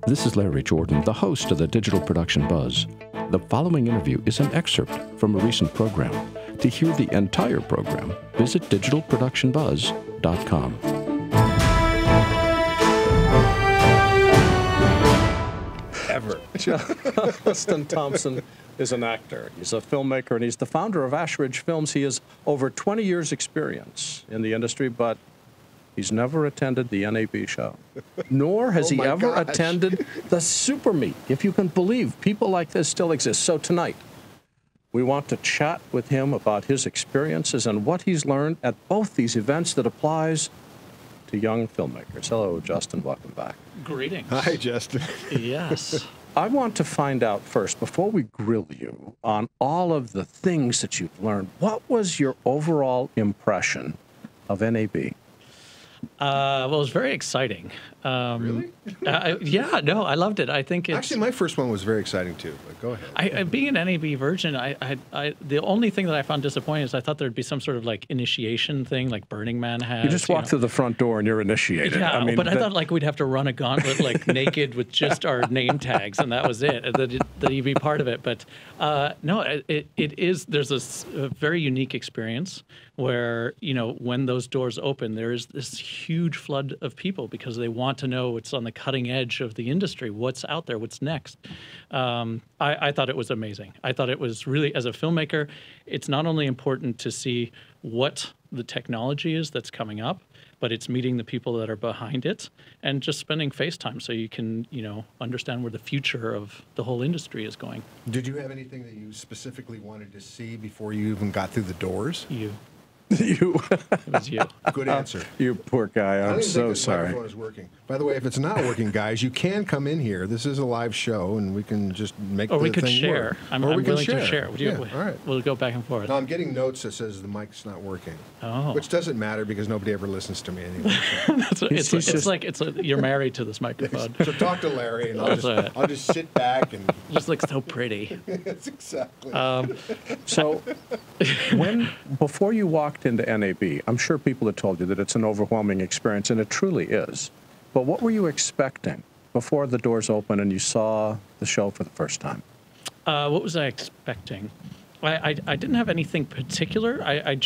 This is Larry Jordan, the host of the Digital Production Buzz. The following interview is an excerpt from a recent program. To hear the entire program, visit digitalproductionbuzz.com. Ever. Justin Thomson is an actor. He's a filmmaker, and he's the founder of Ashridge Films. He has over 20 years' experience in the industry, but he's never attended the NAB Show, nor has he ever attended the SuperMeet. If you can believe, people like this still exist. So tonight, we want to chat with him about his experiences and what he's learned at both these events that applies to young filmmakers. Hello, Justin. Welcome back. Greetings. Hi, Justin. Yes. I want to find out first, before we grill you on all of the things that you've learned, what was your overall impression of NAB? Well, it was very exciting. Really? Yeah, no, I loved it. I think it's... Actually, my first one was very exciting, too, but go ahead. Being an NAB virgin, the only thing that I found disappointing is I thought there'd be some sort of, like, initiation thing, like Burning Man has. You just walk through the front door and you're initiated. Yeah, I mean, but I thought, like, we'd have to run a gauntlet, like, naked with just our name tags, and that was it, that you'd be part of it. But, no, there's a very unique experience where, you know, when those doors open, there is this huge flood of people because they want to know what's on the cutting edge of the industry, what's out there, what's next. I thought it was amazing. I thought it was really, as a filmmaker, it's not only important to see what the technology is that's coming up, but it's meeting the people that are behind it and just spending face time so you can, you know, understand where the future of the whole industry is going. Did you have anything that you specifically wanted to see before you even got through the doors? You. You. It was you. Good answer. You poor guy. I'm so sorry. Microphone is working. By the way, if it's not working, guys, you can come in here. This is a live show, and we can just make the thing work. Or we could share. I'm willing to share. Yeah, all right. We'll go back and forth. No, I'm getting notes that says the mic's not working. Oh. Which doesn't matter because nobody ever listens to me anyway. You're married to this microphone. So talk to Larry, and I'll just sit back and... It just looks so pretty. That's exactly. So, before you walked into NAB, I'm sure people had told you that it's an overwhelming experience, and it truly is. But what were you expecting before the doors opened and you saw the show for the first time? What was I expecting? I didn't have anything particular. I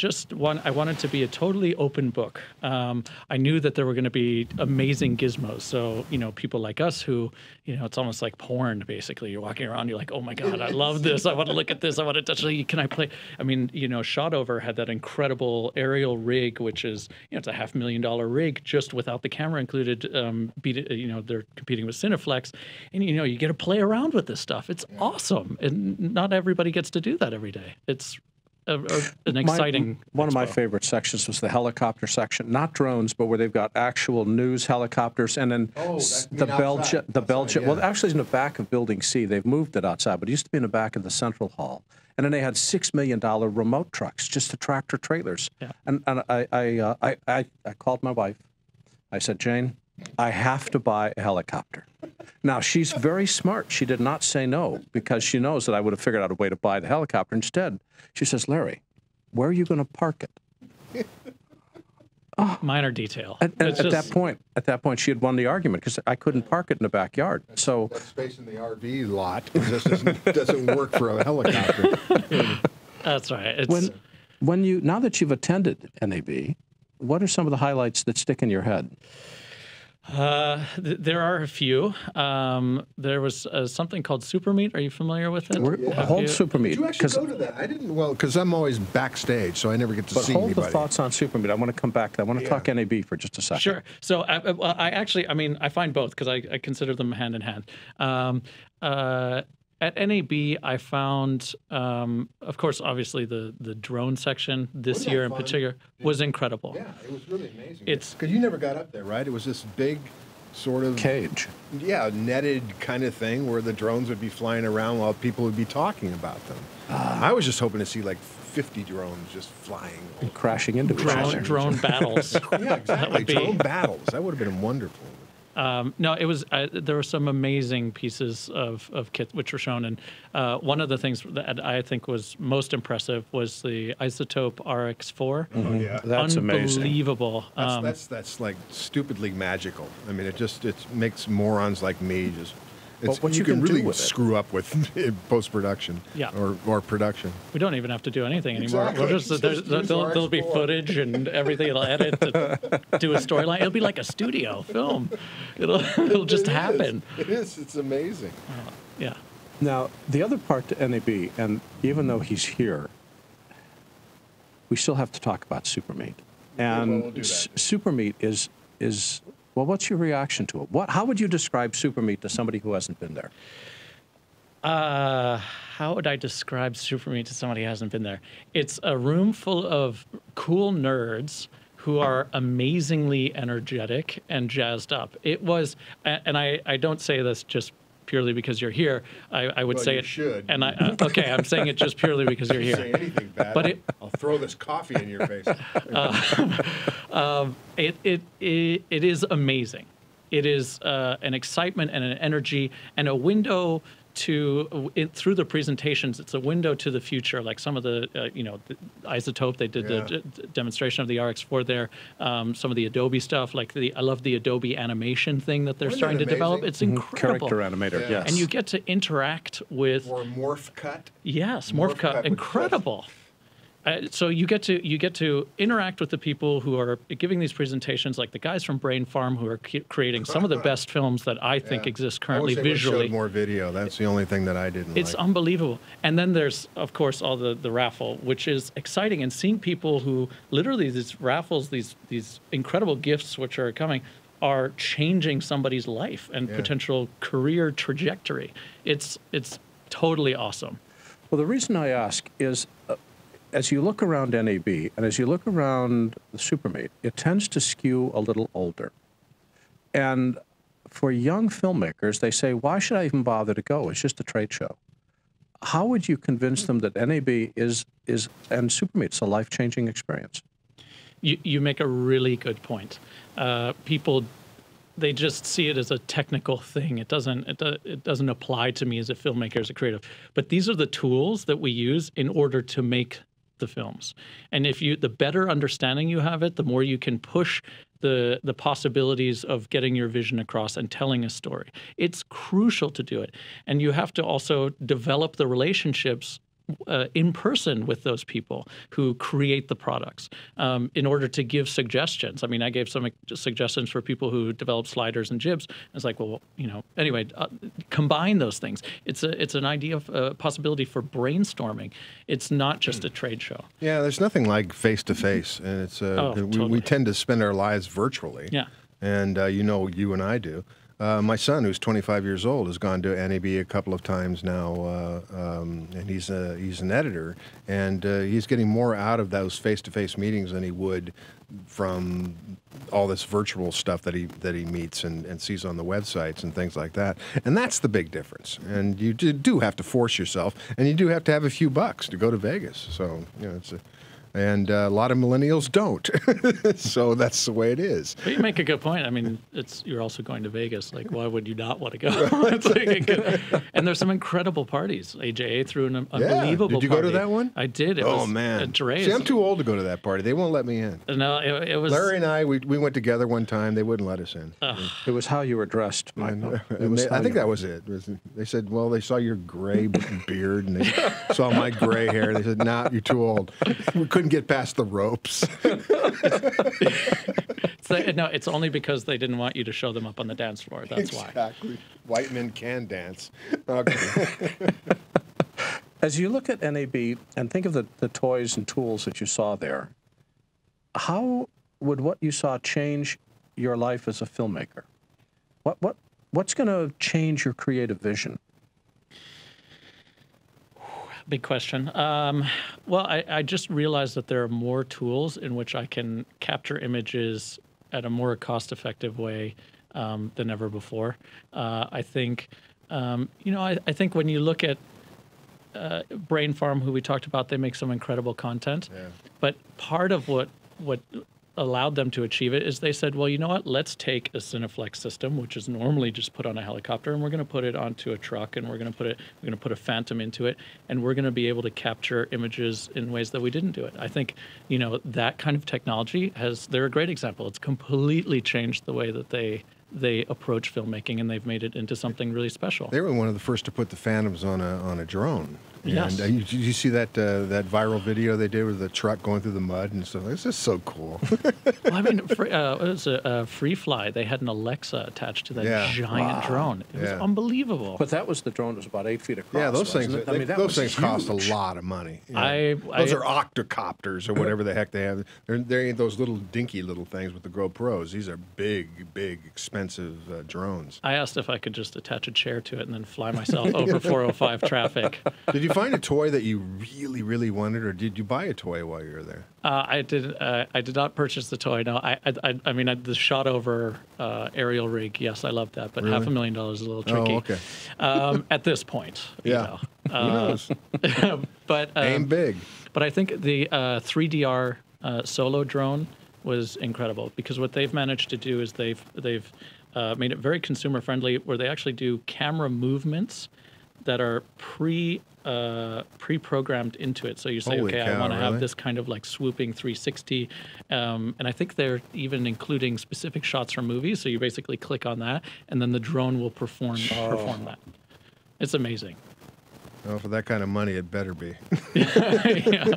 wanted to be a totally open book. I knew that there were going to be amazing gizmos. So, you know, people like us who, you know, it's almost like porn, basically. You're walking around, you're like, oh my God, I love this. I want to look at this. I want to touch it. Can I play? I mean, you know, Shotover had that incredible aerial rig, which is, you know, it's a $500,000 rig just without the camera included. You know, they're competing with Cineflex. And, you know, you get to play around with this stuff. It's awesome. And not everybody gets to do that every day. It's an exciting One of my expo. favorite sections was the helicopter section, not drones, but where they've got actual news helicopters, and then the Belgian. Well, actually, it's in the back of Building C. They've moved it outside, but it used to be in the back of the Central Hall. And then they had $6 million remote trucks, just the tractor trailers. Yeah. And I called my wife. I said, Jane, I have to buy a helicopter. Now, she's very smart. She did not say no because she knows that I would have figured out a way to buy the helicopter. Instead, she says, Larry, where are you going to park it? Minor detail. At that point, she had won the argument because I couldn't park it in the backyard. So that space in the RV lot just doesn't work for a helicopter. That's right. Now that you've attended NAB, what are some of the highlights that stick in your head? There are a few. There was something called SuperMeet. Are you familiar with it? Hold SuperMeet. Did you actually go to that? I didn't. Well, because I'm always backstage, so I never get to see anybody. Hold the thoughts on SuperMeet. I want to come back. I want to talk NAB for just a second. Sure. So I find both because I consider them hand in hand. At NAB, I found, of course, obviously the drone section this year in particular was incredible. Yeah, it was really amazing. Because you never got up there, right? It was this big sort of cage. Yeah, netted kind of thing where the drones would be flying around while people would be talking about them. I was just hoping to see like 50 drones just flying. And crashing into each other. Drone battles. Yeah, exactly. Drone battles. That would have been wonderful. No, it was. There were some amazing pieces of kit which were shown, and one of the things that I think was most impressive was the Isotope RX4. Oh, yeah. That's amazing. Unbelievable. That's like stupidly magical. I mean, it makes morons like me just. But what you can can do really with it. screw up with post-production, Yeah. or production. We don't even have to do anything anymore. Exactly. We'll just, there'll be RX4. footage and everything. It'll edit, to do a storyline. It'll be like a studio film. It'll just happen. It is. It's amazing. Yeah. Now, the other part to NAB, and even though he's here, we still have to talk about SuperMeet. And we'll do that. SuperMeet is well, what's your reaction to it? How would you describe SuperMeet to somebody who hasn't been there? How would I describe SuperMeet to somebody who hasn't been there? It's a room full of cool nerds who are amazingly energetic and jazzed up. It was, and I don't say this just purely because you're here. I would Well, say you it. should. And okay, I'm saying it just purely because you're here. Say anything bad, But I'll throw this coffee in your face. It is amazing. It is an excitement and an energy and a window to through the presentations. It's a window to the future. Like some of the the Isotope, they did the demonstration of the RX4 there. Some of the Adobe stuff, like I love the Adobe animation thing that they're Isn't starting that to develop. amazing? It's incredible. Character animator, Yeah. yes. And you get to interact with Or morph cut. yes, Morph morph cut cut, with incredible. So you get to interact with the people who are giving these presentations, like the guys from Brain Farm, who are creating some of the best films that I think exist currently I wish they visually. showed more video. That's the only thing that I didn't It's like. unbelievable. And then there's, of course, all the raffle, which is exciting. And seeing people who literally these raffles, these incredible gifts which are coming, are changing somebody's life and potential career trajectory. It's totally awesome. Well, the reason I ask is, as you look around NAB and as you look around the SuperMeet, it tends to skew a little older. And for young filmmakers, they say, why should I even bother to go? It's just a trade show. How would you convince them that NAB is and SuperMeet's a life-changing experience? You make a really good point. People, they just see it as a technical thing. It doesn't apply to me as a filmmaker, as a creative. But these are the tools that we use in order to make the films. And the better understanding you have it, the more you can push the possibilities of getting your vision across and telling a story. It's crucial to do it. And you have to also develop the relationships in person with those people who create the products in order to give suggestions. I mean, I gave some suggestions for people who develop sliders and jibs. It's like, well, anyway, combine those things. It's an idea of a possibility for brainstorming. It's not just a trade show. Yeah, there's nothing like face-to-face. And it's totally. we tend to spend our lives virtually. Yeah. And you and I do. My son, who's 25 years old, has gone to NAB a couple of times now, and he's an editor, and he's getting more out of those face-to-face meetings than he would from all this virtual stuff that he meets and sees on the websites and things like that. And that's the big difference. And you do have to force yourself, and you do have to have a few bucks to go to Vegas. So and a lot of millennials don't. So that's the way it is. But you make a good point. I mean, you're also going to Vegas. Like, why would you not want to go? It's like and there's some incredible parties. AJA threw an unbelievable party. Did you go to that one? I did. It Oh, was man. at Dre's. See, I'm too old to go to that party. They won't let me in. No, it was. Larry and I, we went together one time. They wouldn't let us in. It was how you were dressed, Michael. I think that was it. They said, well, they saw your gray beard and they saw my gray hair. They said, nah, you're too old. We couldn't get past the ropes. It's only because they didn't want you to show them up on the dance floor. That's why. Exactly. White men can dance. Okay. As you look at NAB and think of the toys and tools that you saw there, how would what you saw change your life as a filmmaker? What's going to change your creative vision? Big question. Well, I just realized that there are more tools in which I can capture images at a more cost-effective way than ever before. I think, I think when you look at Brain Farm, who we talked about, they make some incredible content. Yeah. But part of what allowed them to achieve it is they said, well, you know what? Let's take a Cineflex system, which is normally just put on a helicopter, and we're going to put it onto a truck, and we're going to put a Phantom into it, and we're going to be able to capture images in ways that we didn't do it. I think, you know, that kind of technology they're a great example. It's completely changed the way that they approach filmmaking, and they've made it into something really special. They were one of the first to put the Phantoms on a drone. Yes. And did you see that viral video they did with the truck going through the mud and stuff? It's just so cool. Well, I mean, it was a Free Fly. They had an Alexa attached to that giant drone. It was unbelievable. But that was the drone that was about 8 feet across. Yeah, those things. I mean, those things cost a lot of money. Yeah. Those are octocopters or whatever the heck they have. They ain't those little dinky little things with the GoPros. These are big, expensive drones. I asked if I could just attach a chair to it and then fly myself over 405 traffic. Did you find a toy that you really wanted, or did you buy a toy while you were there? I did not purchase the toy. No, I mean, the shot over aerial rig. Yes, I love that, but Really? $500,000 is a little tricky. Oh, okay. At this point, Yeah. you know. Who knows? But Aim big. But I think the 3DR solo drone was incredible, because what they've managed to do is they've made it very consumer friendly, where they actually do camera movements that are pre-programmed into it. So you say, Holy okay, cow, I want to really? have this kind of like swooping 360. And I think they're even including specific shots from movies. So you basically click on that, and then the drone will perform that. It's amazing. Well, for that kind of money, it better be. Yeah.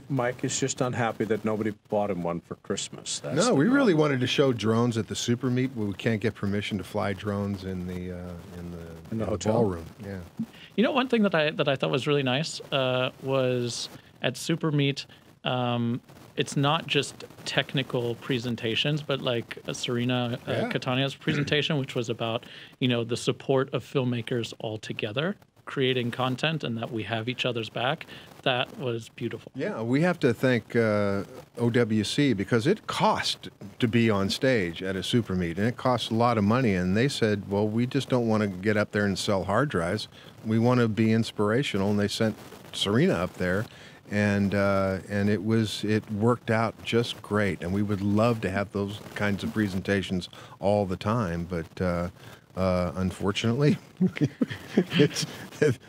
Mike is just unhappy that nobody bought him one for Christmas. That's No, the we really problem. wanted to show drones at the SuperMeet, but we can't get permission to fly drones in the hotel? ballroom. Yeah. You know, one thing that I thought was really nice was at SuperMeet. It's not just technical presentations, but like Serena Catania's presentation, which was about, you know, the support of filmmakers all together, creating content, and that we have each other's back. That was beautiful. Yeah, we have to thank OWC, because it cost to be on stage at a SuperMeet, and it costs a lot of money. And they said, well, we just don't want to get up there and sell hard drives. We want to be inspirational, and they sent Serena up there. And it worked out just great, and we would love to have those kinds of presentations all the time, but unfortunately,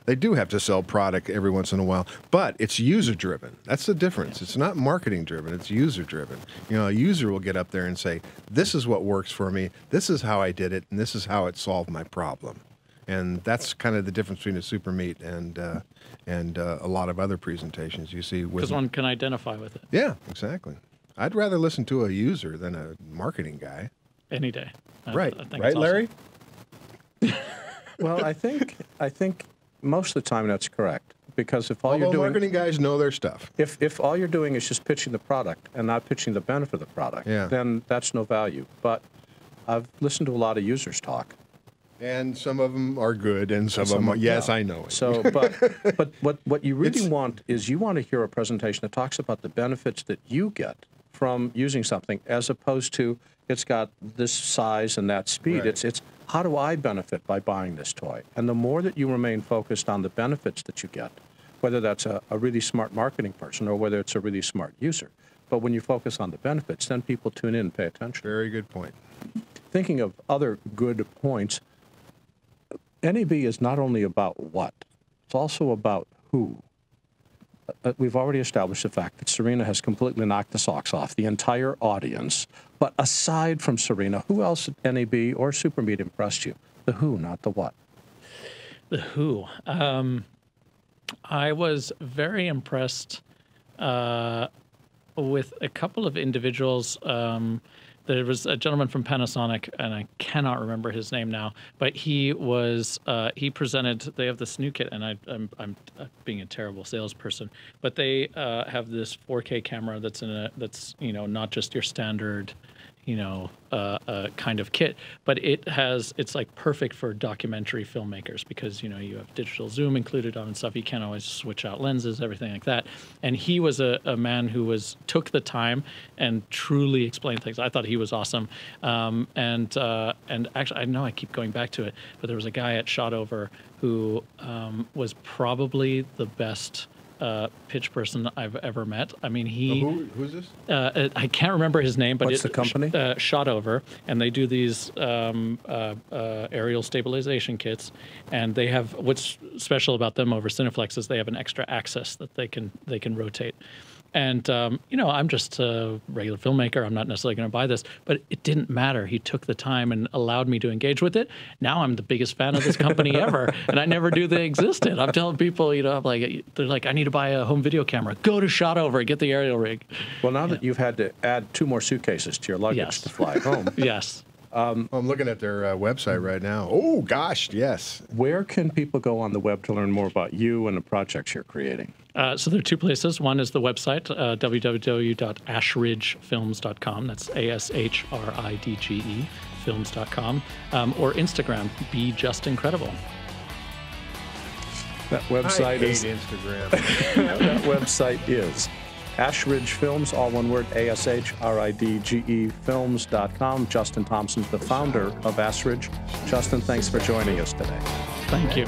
they do have to sell product every once in a while. But it's user-driven. That's the difference. It's not marketing-driven. It's user-driven. You know, a user will get up there and say, "This is what works for me. This is how I did it, and this is how it solved my problem." And that's kind of the difference between a SuperMeet and a lot of other presentations you see. Because one can identify with it Yeah, exactly. I'd rather listen to a user than a marketing guy. any day. Right, I think right, it's awesome. Larry? Well, I think most of the time that's correct, because if all Although you're doing marketing guys know their stuff. if all you're doing is just pitching the product and not pitching the benefit of the product, then that's no value. But I've listened to a lot of users talk. And some of them are good, and some of them are, yes, I know it. So, but what you really want is you want to hear a presentation that talks about the benefits that you get from using something, as opposed to it's got this size and that speed. Right. It's how do I benefit by buying this toy? And the more that you remain focused on the benefits that you get, whether that's a really smart marketing person or whether it's a really smart user, but when you focus on the benefits, then people tune in and pay attention. Very good point. Thinking of other good points, NAB is not only about what, it's also about who. We've already established the fact that Serena has completely knocked the socks off the entire audience. But aside from Serena, who else at NAB or SuperMeet impressed you? The who, not the what. The who. I was very impressed with a couple of individuals. There was a gentleman from Panasonic, and I cannot remember his name now, but he was he presented. They have this new kit, and I'm being a terrible salesperson, but they have this 4K camera that's that's not just your standard kind of kit, but it's like perfect for documentary filmmakers, because you have digital zoom included on and stuff. You can't always switch out lenses, everything like that. And he was a man who took the time and truly explained things. I thought he was awesome. And actually, I know I keep going back to it, but there was a guy at Shotover who was probably the best pitch person I've ever met. I mean, Who's this? I can't remember his name, but What's the company? Shot Over, and they do these aerial stabilization kits, and they have, what's special about them over Cineflex is they have an extra axis that they can rotate. And, you know, I'm just a regular filmmaker. I'm not necessarily going to buy this, but it didn't matter. He took the time and allowed me to engage with it. Now I'm the biggest fan of this company ever, and I never knew they existed. I'm telling people, you know, they're like, I need to buy a home video camera. Go to Shot Over, get the aerial rig. Well, now that you've had to add 2 more suitcases to your luggage to fly home. Yes. I'm looking at their website right now. Oh, gosh, yes. Where can people go on the web to learn more about you and the projects you're creating? So there are 2 places. One is the website, www.ashridgefilms.com. That's ASHRIDGE films.com. Or Instagram, Be Just Incredible. That website is Instagram. that website is Ashridge Films, all one word, ASHRIDGE films.com. Justin Thomson, the founder of Ashridge. Justin, thanks for joining us today. Thank you.